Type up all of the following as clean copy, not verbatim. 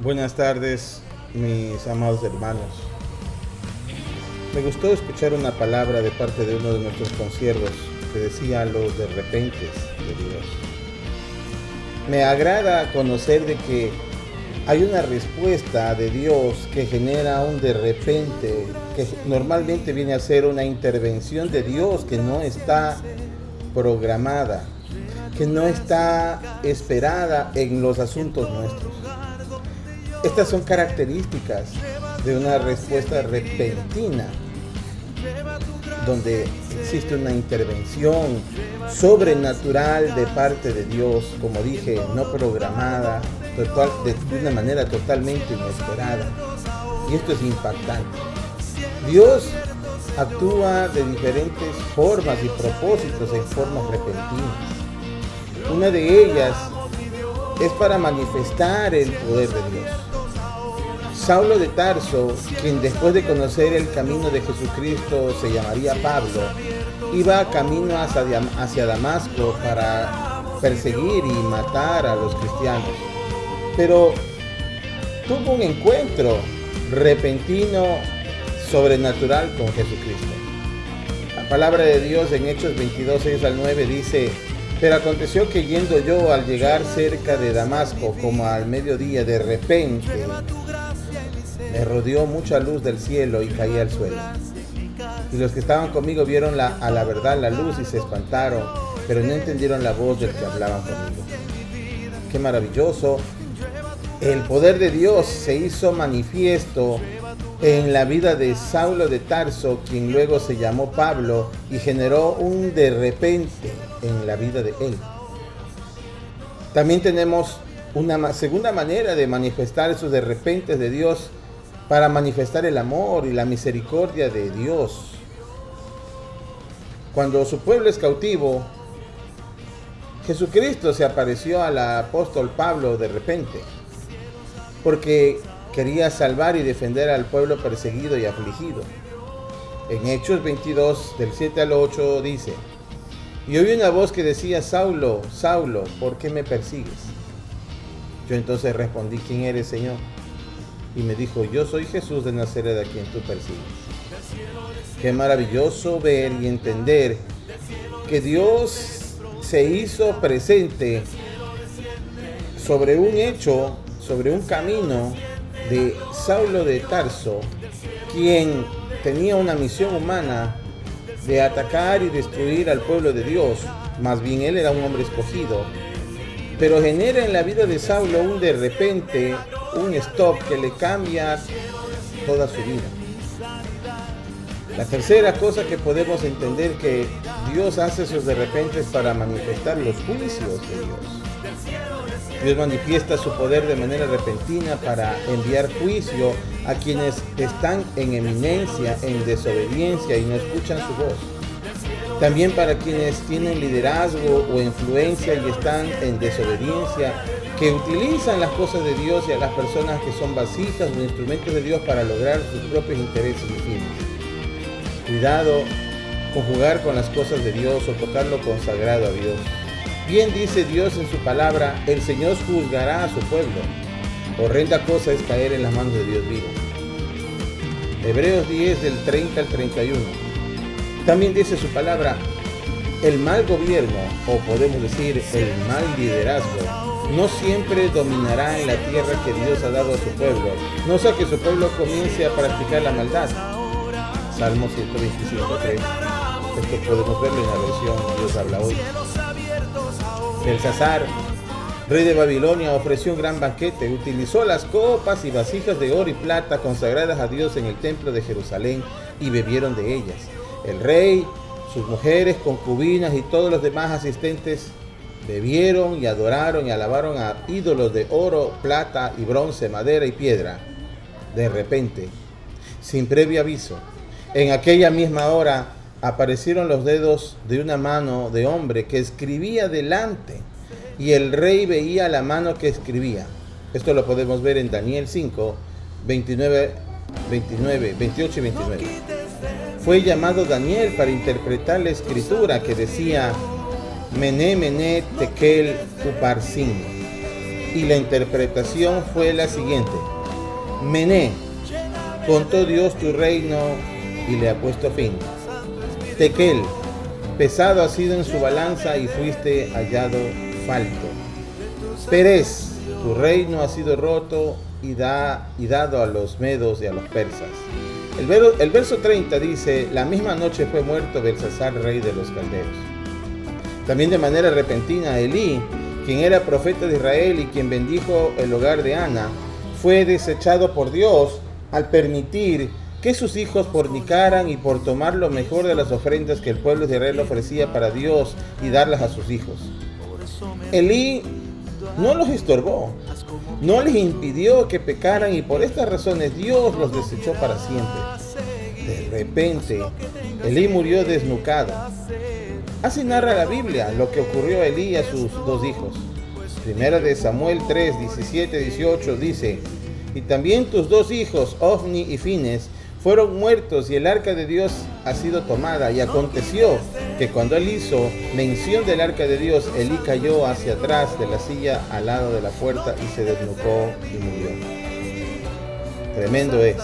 Buenas tardes, mis amados hermanos. Me gustó escuchar una palabra de parte de uno de nuestros consiervos que decía los de repentes de Dios. Me agrada conocer de que hay una respuesta de Dios que genera un de repente, que normalmente viene a ser una intervención de Dios que no está programada, que no está esperada en los asuntos nuestros. Estas son características de una respuesta repentina, donde existe una intervención sobrenatural de parte de Dios, como dije, no programada, de una manera totalmente inesperada. Y esto es impactante. Dios actúa de diferentes formas y propósitos en formas repentinas. Una de ellas es para manifestar el poder de Dios. Saulo de Tarso, quien después de conocer el camino de Jesucristo se llamaría Pablo, iba camino hacia Damasco para perseguir y matar a los cristianos. Pero tuvo un encuentro repentino, sobrenatural con Jesucristo. La palabra de Dios en Hechos 22, 6 al 9 dice: pero aconteció que yendo yo al llegar cerca de Damasco, como al mediodía, de repente me rodeó mucha luz del cielo y caí al suelo. Y los que estaban conmigo vieron a la verdad la luz y se espantaron, pero no entendieron la voz del que hablaba conmigo. Qué maravilloso. El poder de Dios se hizo manifiesto en la vida de Saulo de Tarso, quien luego se llamó Pablo, y generó un de repente en la vida de él. También tenemos una segunda manera de manifestar esos de repentes de Dios, para manifestar el amor y la misericordia de Dios. Cuando su pueblo es cautivo, Jesucristo se apareció al apóstol Pablo de repente, porque quería salvar y defender al pueblo perseguido y afligido. En Hechos 22, del 7 al 8 dice: y oí una voz que decía: Saulo, Saulo, ¿por qué me persigues? Yo entonces respondí: ¿quién eres, Señor? Y me dijo: yo soy Jesús de Nazaret, a quien tú persigues. Qué maravilloso ver y entender que Dios se hizo presente sobre un hecho, sobre un camino de Saulo de Tarso, quien tenía una misión humana de atacar y destruir al pueblo de Dios. Más bien él era un hombre escogido, pero genera en la vida de Saulo un de repente, un stop que le cambia toda su vida. La tercera cosa que podemos entender, que Dios hace esos de repente para manifestar los juicios de Dios. Dios manifiesta su poder de manera repentina para enviar juicio a quienes están en eminencia, en desobediencia y no escuchan su voz. También para quienes tienen liderazgo o influencia y están en desobediencia, que utilizan las cosas de Dios y a las personas que son vasijas o instrumentos de Dios para lograr sus propios intereses y fines. Cuidado con jugar con las cosas de Dios o tocar lo consagrado a Dios. Bien dice Dios en su palabra: el Señor juzgará a su pueblo. Horrenda cosa es caer en las manos de Dios vivo. Hebreos 10, del 30 al 31. También dice su palabra: el mal gobierno, o podemos decir el mal liderazgo, no siempre dominará en la tierra que Dios ha dado a su pueblo, no sea que su pueblo comience a practicar la maldad. Salmo 125:3. Esto podemos verlo en la versión Dios habla hoy. Belsasar, rey de Babilonia, ofreció un gran banquete, utilizó las copas y vasijas de oro y plata consagradas a Dios en el templo de Jerusalén, y bebieron de ellas. El rey, sus mujeres, concubinas y todos los demás asistentes bebieron y adoraron y alabaron a ídolos de oro, plata y bronce, madera y piedra. De repente, sin previo aviso, en aquella misma hora aparecieron los dedos de una mano de hombre que escribía delante, y el rey veía la mano que escribía. Esto lo podemos ver en Daniel 5, 28 y 29. Fue llamado Daniel para interpretar la escritura que decía: Mené, Mené, Tekel, Uparsin. y la interpretación fue la siguiente: Mené, contó Dios tu reino y le ha puesto fin. Tequel, pesado ha sido en su balanza y fuiste hallado falto. Pérez, tu reino ha sido roto y dado a los medos y a los persas. El verso 30 dice: la misma noche fue muerto Belsasar, rey de los caldeos. También de manera repentina, Elí, quien era profeta de Israel y quien bendijo el hogar de Ana, fue desechado por Dios al permitir que sus hijos fornicaran y por tomar lo mejor de las ofrendas que el pueblo de Israel ofrecía para Dios y darlas a sus hijos. Elí no los estorbó, no les impidió que pecaran y por estas razones Dios los desechó para siempre. De repente, Elí murió desnucado. Así narra la Biblia lo que ocurrió a Elí y a sus dos hijos. Primera de Samuel 3, 17, 18 dice: y también tus dos hijos, Ofni y Fines, fueron muertos y el arca de Dios ha sido tomada. Y aconteció que cuando él hizo mención del arca de Dios, Elí cayó hacia atrás de la silla al lado de la puerta y se desnucó y murió. Tremendo es.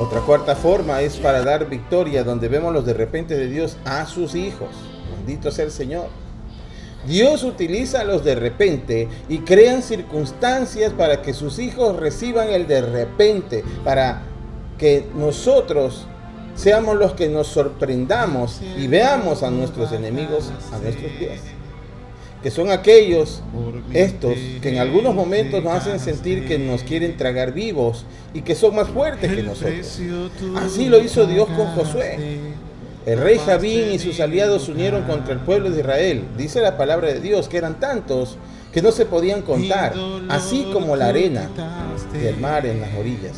Otra cuarta forma es para dar victoria, donde vemos los de repente de Dios a sus hijos. Bendito sea el Señor. Dios utiliza a los de repente y crean circunstancias para que sus hijos reciban el de repente, para que nosotros seamos los que nos sorprendamos y veamos a nuestros enemigos a nuestros pies. Que son aquellos, estos, que en algunos momentos nos hacen sentir que nos quieren tragar vivos y que son más fuertes que nosotros. Así lo hizo Dios con Josué. El rey Javín y sus aliados se unieron contra el pueblo de Israel. Dice la palabra de Dios que eran tantos que no se podían contar, así como la arena del mar en las orillas.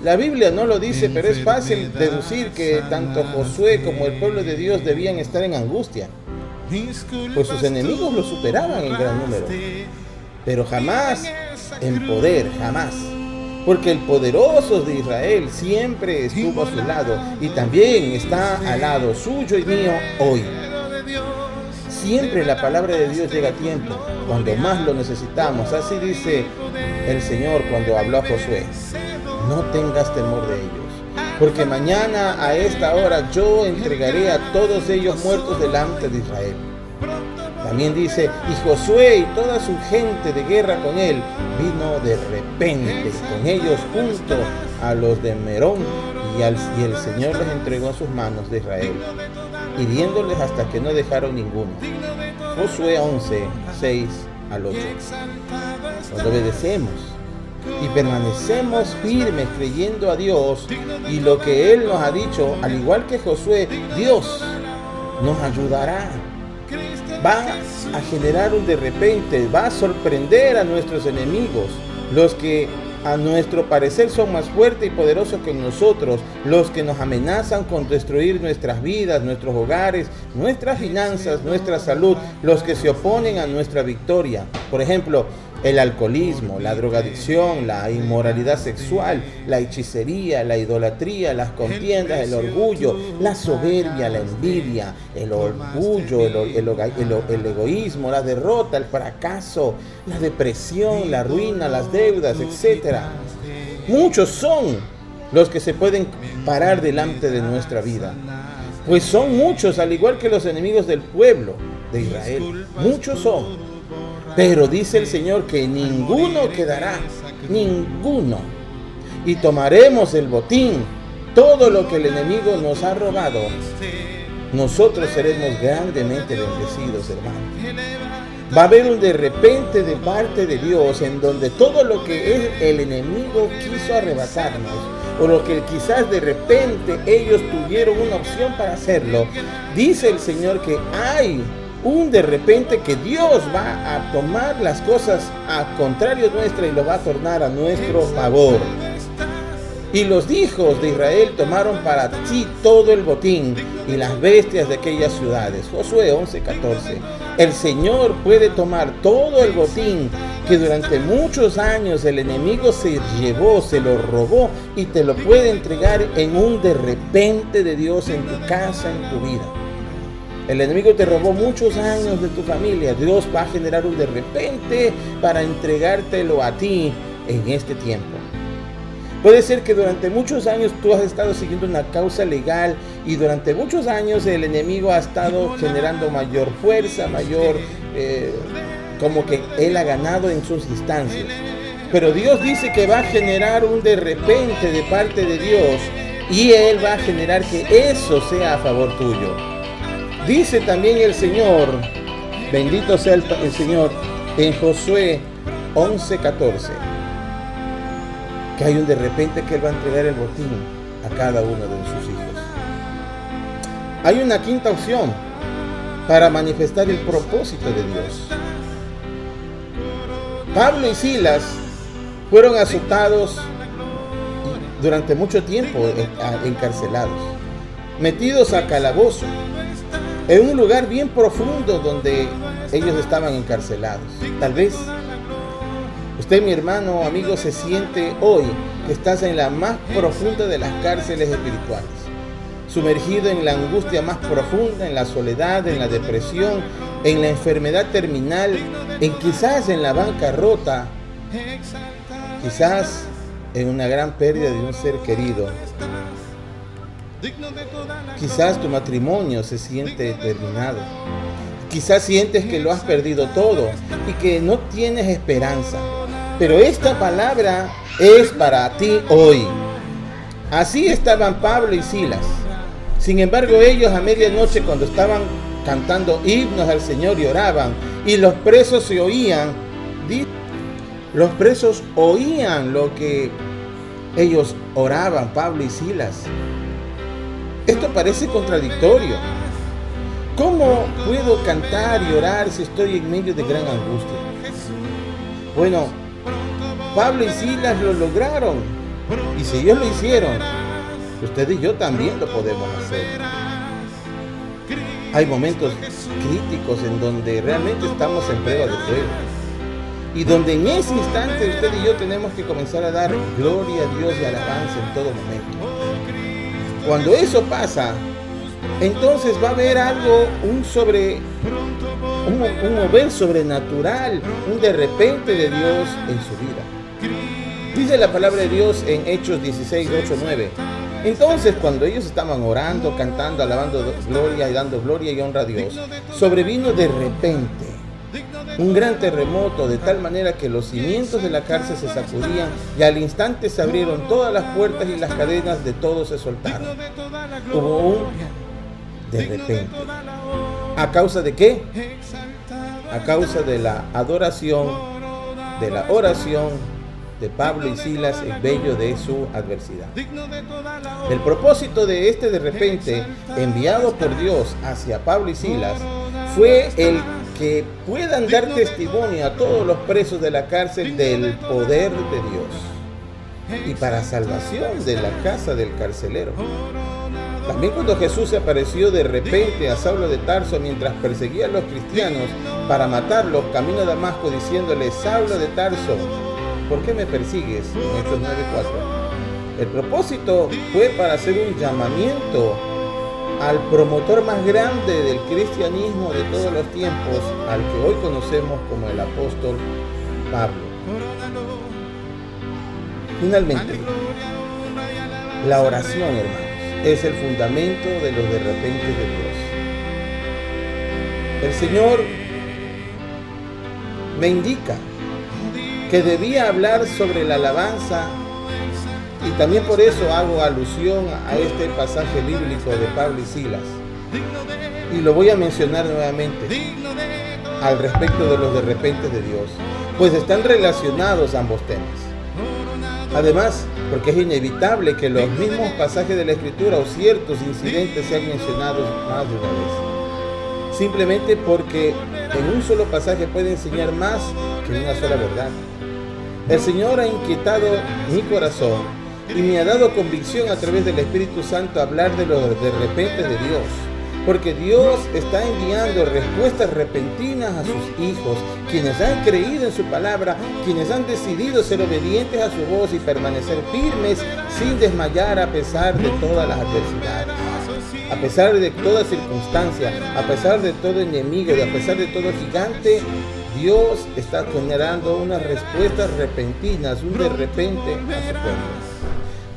La Biblia no lo dice, pero es fácil deducir que tanto Josué como el pueblo de Dios debían estar en angustia, pues sus enemigos lo superaban en gran número, pero jamás en poder, jamás. Porque el poderoso de Israel siempre estuvo a su lado y también está al lado suyo y mío hoy. Siempre la palabra de Dios llega a tiempo, cuando más lo necesitamos. Así dice el Señor cuando habló a Josué: no tengas temor de ellos, porque mañana a esta hora yo entregaré a todos ellos muertos delante de Israel. También dice: y Josué y toda su gente de guerra con él vino de repente con ellos junto a los de Merón, y el Señor les entregó a sus manos de Israel, hiriéndoles hasta que no dejaron ninguno. Josué 11, 6 al 8. Cuando obedecemos y permanecemos firmes creyendo a Dios y lo que Él nos ha dicho, al igual que Josué, Dios nos ayudará. Va a generar un de repente, va a sorprender a nuestros enemigos, los que a nuestro parecer son más fuertes y poderosos que nosotros, los que nos amenazan con destruir nuestras vidas, nuestros hogares, nuestras finanzas, nuestra salud, los que se oponen a nuestra victoria. Por ejemplo, el alcoholismo, la drogadicción, la inmoralidad sexual, la hechicería, la idolatría, las contiendas, el orgullo, la soberbia, la envidia, el orgullo, el egoísmo, la derrota, el fracaso, la depresión, la ruina, las deudas, etc. Muchos son los que se pueden parar delante de nuestra vida, pues son muchos, al igual que los enemigos del pueblo de Israel. Muchos son. Pero dice el Señor que ninguno quedará, ninguno. Y tomaremos el botín, todo lo que el enemigo nos ha robado. Nosotros seremos grandemente bendecidos, hermanos. Va a haber un de repente de parte de Dios en donde todo lo que el enemigo quiso arrebatarnos, o lo que quizás de repente ellos tuvieron una opción para hacerlo, dice el Señor que hay un de repente que Dios va a tomar las cosas a contrario nuestra y lo va a tornar a nuestro favor. Y los hijos de Israel tomaron para sí todo el botín y las bestias de aquellas ciudades. Josué 11:14. El Señor puede tomar todo el botín que durante muchos años el enemigo se llevó, se lo robó, y te lo puede entregar en un de repente de Dios en tu casa, en tu vida. El enemigo te robó muchos años de tu familia. Dios va a generar un de repente para entregártelo a ti en este tiempo. Puede ser que durante muchos años tú has estado siguiendo una causa legal y durante muchos años el enemigo ha estado generando mayor fuerza, como que él ha ganado en sus instancias. Pero Dios dice que va a generar un de repente de parte de Dios y Él va a generar que eso sea a favor tuyo. Dice también el Señor, bendito sea el Señor, en Josué 11:14, que hay un de repente que Él va a entregar el botín a cada uno de sus hijos. Hay una quinta opción para manifestar el propósito de Dios. Pablo y Silas fueron azotados durante mucho tiempo, encarcelados, metidos a calabozo, en un lugar bien profundo donde ellos estaban encarcelados. Tal vez usted, mi hermano, amigo, se siente hoy que estás en la más profunda de las cárceles espirituales, sumergido en la angustia más profunda, en la soledad, en la depresión, en la enfermedad terminal, quizás en la bancarrota, quizás en una gran pérdida de un ser querido. Quizás tu matrimonio se siente terminado. Quizás sientes que lo has perdido todo y que no tienes esperanza. Pero esta palabra es para ti hoy. Así estaban Pablo y Silas. Sin embargo, ellos a medianoche, cuando estaban cantando himnos al Señor y oraban, y los presos se oían, los presos oían lo que ellos oraban, Pablo y Silas. Esto parece contradictorio. ¿Cómo puedo cantar y orar si estoy en medio de gran angustia? Bueno, Pablo y Silas lo lograron. Y si ellos lo hicieron, usted y yo también lo podemos hacer. Hay momentos críticos en donde realmente estamos en prueba de fuego. Y donde en ese instante usted y yo tenemos que comenzar a dar gloria a Dios y alabanza en todo momento. Cuando eso pasa, entonces va a haber algo, un mover sobrenatural, un de repente de Dios en su vida. Dice la palabra de Dios en Hechos 16, 8, 9. Entonces, cuando ellos estaban orando, cantando, alabando gloria y dando gloria y honra a Dios, sobrevino de repente un gran terremoto, de tal manera que los cimientos de la cárcel se sacudían y al instante se abrieron todas las puertas y las cadenas de todos se soltaron. Hubo un de repente. ¿A causa de qué? A causa de la adoración, de la oración de Pablo y Silas en medio de su adversidad. El propósito de este de repente enviado por Dios hacia Pablo y Silas fue el que puedan dar testimonio a todos los presos de la cárcel del poder de Dios y para salvación de la casa del carcelero. También cuando Jesús se apareció de repente a Saulo de Tarso mientras perseguía a los cristianos para matarlos, camino a Damasco, diciéndole: Saulo de Tarso, ¿por qué me persigues? En Hechos 9:4. El propósito fue para hacer un llamamiento al promotor más grande del cristianismo de todos los tiempos, al que hoy conocemos como el apóstol Pablo. Finalmente, la oración, hermanos, es el fundamento de los de repente de Dios. El Señor me indica que debía hablar sobre la alabanza, y también por eso hago alusión a este pasaje bíblico de Pablo y Silas. Y lo voy a mencionar nuevamente al respecto de los de repente de Dios, pues están relacionados ambos temas. Además, porque es inevitable que los mismos pasajes de la Escritura o ciertos incidentes sean mencionados más de una vez. Simplemente porque en un solo pasaje puede enseñar más que una sola verdad. El Señor ha inquietado mi corazón y me ha dado convicción a través del Espíritu Santo a hablar de los de repente de Dios, porque Dios está enviando respuestas repentinas a sus hijos, quienes han creído en su palabra, quienes han decidido ser obedientes a su voz y permanecer firmes sin desmayar a pesar de todas las adversidades. A pesar de toda circunstancia, a pesar de todo enemigo, a pesar de todo gigante, Dios está generando unas respuestas repentinas, un de repente a su pueblo.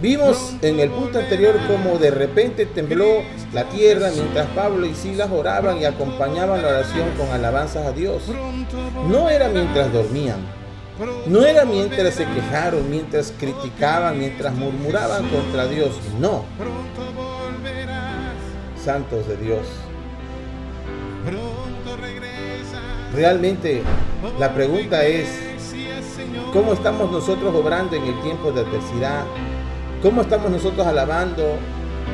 Vimos en el punto anterior cómo de repente tembló la tierra mientras Pablo y Silas oraban y acompañaban la oración con alabanzas a Dios. No era mientras dormían, no era mientras se quejaron, mientras criticaban, mientras murmuraban contra Dios, no. Santos de Dios. Realmente la pregunta es, ¿cómo estamos nosotros obrando en el tiempo de adversidad? ¿Cómo estamos nosotros alabando,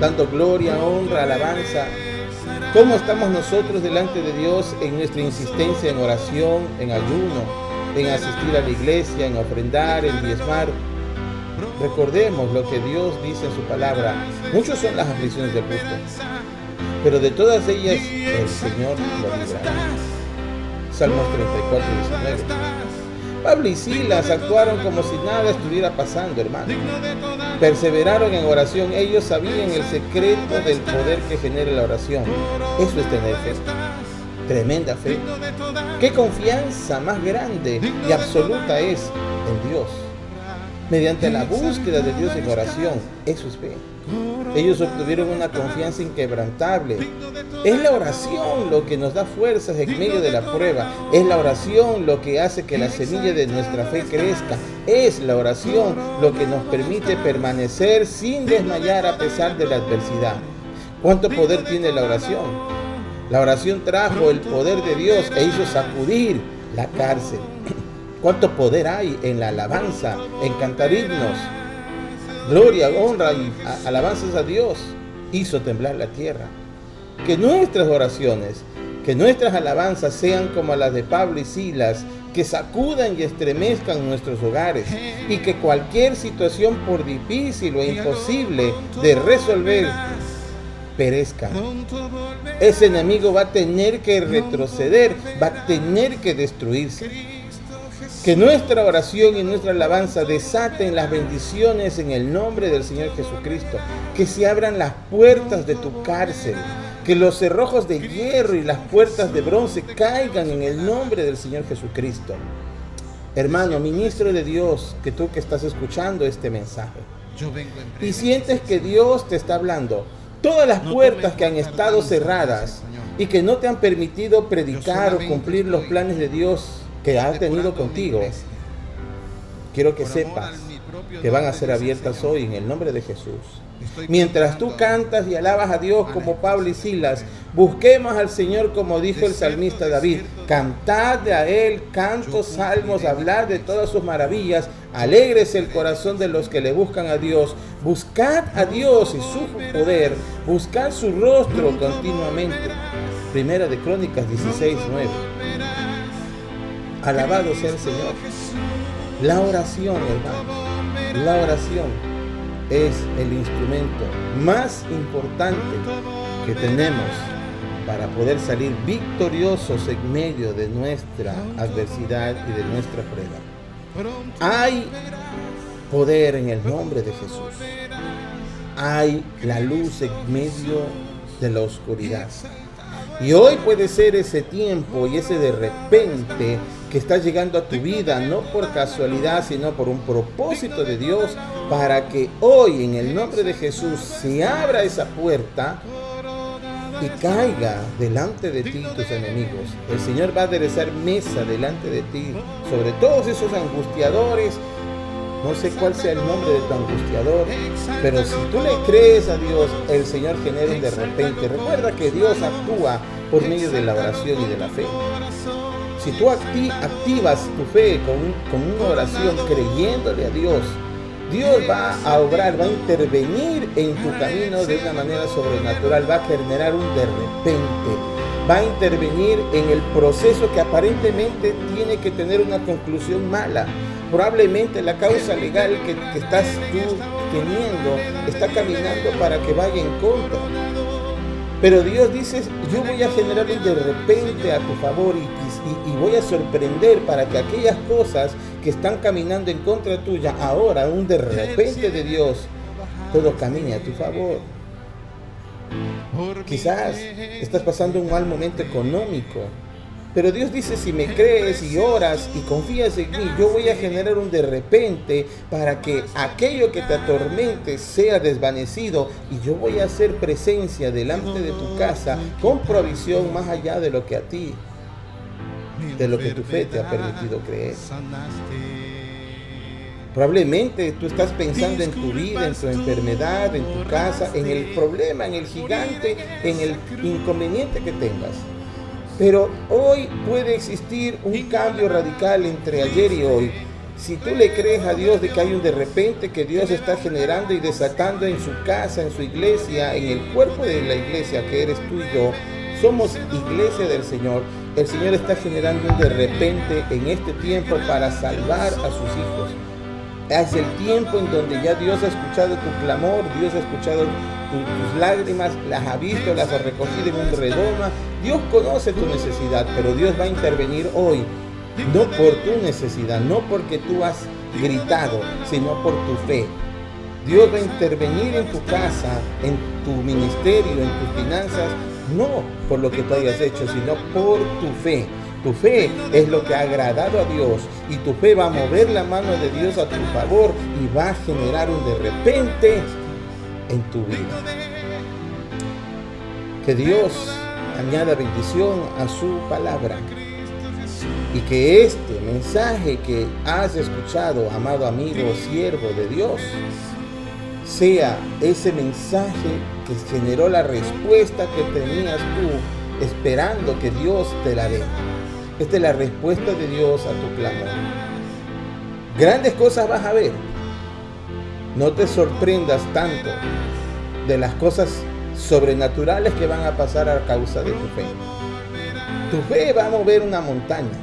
dando gloria, honra, alabanza? ¿Cómo estamos nosotros delante de Dios en nuestra insistencia en oración, en ayuno, en asistir a la iglesia, en ofrendar, en diezmar? Recordemos lo que Dios dice en su palabra. Muchas son las aflicciones del justo, pero de todas ellas el Señor lo librará. Salmos 34, 19. Pablo y Silas actuaron como si nada estuviera pasando, hermano. Perseveraron en oración. Ellos sabían el secreto del poder que genera la oración. Eso es tener fe. Tremenda fe. Qué confianza más grande y absoluta es en Dios. Mediante la búsqueda de Dios en oración. Eso es fe. Ellos obtuvieron una confianza inquebrantable. Es la oración lo que nos da fuerzas en medio de la prueba. Es la oración lo que hace que la semilla de nuestra fe crezca. Es la oración lo que nos permite permanecer sin desmayar a pesar de la adversidad. ¿Cuánto poder tiene la oración? La oración trajo el poder de Dios e hizo sacudir la cárcel. ¿Cuánto poder hay en la alabanza, en cantar himnos? Gloria, honra y alabanzas a Dios. Hizo temblar la tierra. Que nuestras oraciones, que nuestras alabanzas sean como las de Pablo y Silas, que sacudan y estremezcan nuestros hogares, y que cualquier situación, por difícil o imposible de resolver, perezca. Ese enemigo va a tener que retroceder, va a tener que destruirse. Que nuestra oración y nuestra alabanza desaten las bendiciones en el nombre del Señor Jesucristo. Que se abran las puertas de tu cárcel. Que los cerrojos de hierro y las puertas de bronce caigan en el nombre del Señor Jesucristo. Hermano, ministro de Dios, que tú que estás escuchando este mensaje y sientes que Dios te está hablando, todas las puertas que han estado cerradas y que no te han permitido predicar o cumplir los planes de Dios que has tenido contigo, quiero que sepas que van a ser abiertas hoy en el nombre de Jesús. Mientras tú cantas y alabas a Dios como Pablo y Silas, busquemos al Señor como dijo el salmista David. Cantad a Él cantos, salmos, hablad de todas sus maravillas. Alégrese el corazón de los que le buscan a Dios. Buscad a Dios y su poder. Buscad su rostro continuamente. Primera de Crónicas 16:9. Alabado sea el Señor. La oración, hermanos, la oración es el instrumento más importante que tenemos para poder salir victoriosos en medio de nuestra adversidad y de nuestra prueba. Hay poder en el nombre de Jesús. Hay la luz en medio de la oscuridad. Y hoy puede ser ese tiempo y ese de repente que está llegando a tu vida, no por casualidad, sino por un propósito de Dios, para que hoy en el nombre de Jesús se abra esa puerta y caiga delante de ti tus enemigos. El Señor va a aderezar mesa delante de ti sobre todos esos angustiadores. No sé cuál sea el nombre de tu angustiador, pero si tú le crees a Dios, el Señor genera un de repente. Recuerda que Dios actúa por medio de la oración y de la fe. Si tú activas tu fe con una oración creyéndole a Dios, Dios va a obrar, va a intervenir en tu camino de una manera sobrenatural, va a generar un de repente, va a intervenir en el proceso que aparentemente tiene que tener una conclusión mala. Probablemente la causa legal que estás tú teniendo está caminando para que vaya en contra. Pero Dios dice, yo voy a generar un de repente a tu favor y voy a sorprender para que aquellas cosas que están caminando en contra tuya, ahora un de repente de Dios, todo camine a tu favor. Quizás estás pasando un mal momento económico. Pero Dios dice, si me crees y oras y confías en mí, yo voy a generar un de repente para que aquello que te atormente sea desvanecido y yo voy a hacer presencia delante de tu casa con provisión más allá de lo que a ti, de lo que tu fe te ha permitido creer. Probablemente tú estás pensando en tu vida, en tu enfermedad, en tu casa, en el problema, en el gigante, en el inconveniente que tengas. Pero hoy puede existir un cambio radical entre ayer y hoy. Si tú le crees a Dios de que hay un de repente que Dios está generando y desatando en su casa, en su iglesia, en el cuerpo de la iglesia que eres tú y yo, somos iglesia del Señor. El Señor está generando un de repente en este tiempo para salvar a sus hijos. Es el tiempo en donde ya Dios ha escuchado tu clamor, Dios ha escuchado tus lágrimas, las ha visto, las ha recogido en un redoma. Dios conoce tu necesidad, pero Dios va a intervenir hoy, no por tu necesidad, no porque tú has gritado, sino por tu fe. Dios va a intervenir en tu casa, en tu ministerio, en tus finanzas, no por lo que tú hayas hecho, sino por tu fe. Tu fe es lo que ha agradado a Dios y tu fe va a mover la mano de Dios a tu favor y va a generar un de repente en tu vida. Que Dios añada bendición a su palabra y que este mensaje que has escuchado, amado amigo, siervo de Dios, sea ese mensaje que generó la respuesta que tenías tú esperando que Dios te la dé. Esta es la respuesta de Dios a tu clamor. Grandes cosas vas a ver. No te sorprendas tanto de las cosas sobrenaturales que van a pasar a causa de tu fe. Tu fe va a mover una montaña.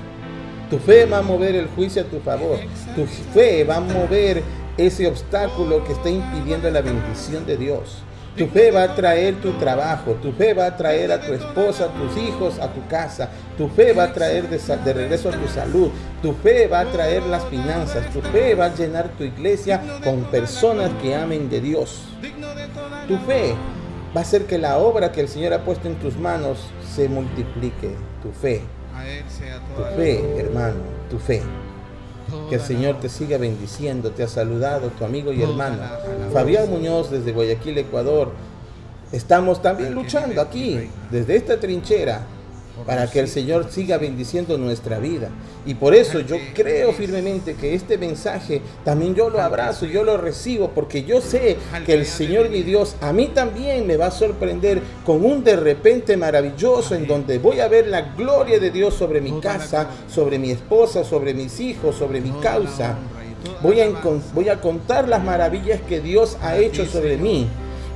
Tu fe va a mover el juicio a tu favor. Tu fe va a mover ese obstáculo que está impidiendo la bendición de Dios. Tu fe va a traer tu trabajo, tu fe va a traer a tu esposa, a tus hijos, a tu casa. Tu fe va a traer de regreso a tu salud. Tu fe va a traer las finanzas. Tu fe va a llenar tu iglesia con personas que amen de Dios. Tu fe va a hacer que la obra que el Señor ha puesto en tus manos se multiplique. Tu fe, hermano, tu fe. Que el Señor te siga bendiciendo. Te ha saludado tu amigo y hermano Fabián Muñoz desde Guayaquil, Ecuador. Estamos también luchando aquí, desde esta trinchera, para que el Señor siga bendiciendo nuestra vida. Y por eso yo creo firmemente que este mensaje también yo lo abrazo, yo lo recibo, porque yo sé que el Señor mi Dios a mí también me va a sorprender con un de repente maravilloso en donde voy a ver la gloria de Dios sobre mi casa, sobre mi esposa, sobre mis hijos, sobre mi causa. Voy a contar las maravillas que Dios ha hecho sobre mí.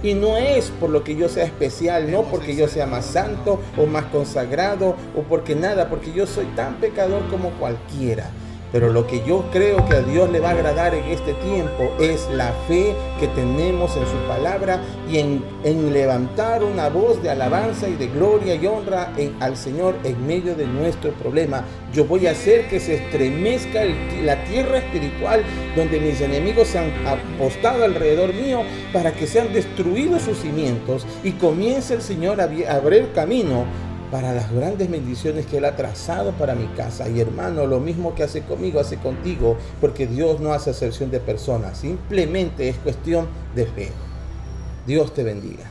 Y no es por lo que yo sea especial, no porque yo sea más santo o más consagrado o porque nada, porque yo soy tan pecador como cualquiera. Pero lo que yo creo que a Dios le va a agradar en este tiempo es la fe que tenemos en su palabra y en levantar una voz de alabanza y de gloria y honra al Señor en medio de nuestro problema. Yo voy a hacer que se estremezca la tierra espiritual donde mis enemigos se han apostado alrededor mío para que sean destruidos sus cimientos y comience el Señor a abrir camino para las grandes bendiciones que Él ha trazado para mi casa. Y hermano, lo mismo que hace conmigo, hace contigo, porque Dios no hace acepción de personas, simplemente es cuestión de fe. Dios te bendiga.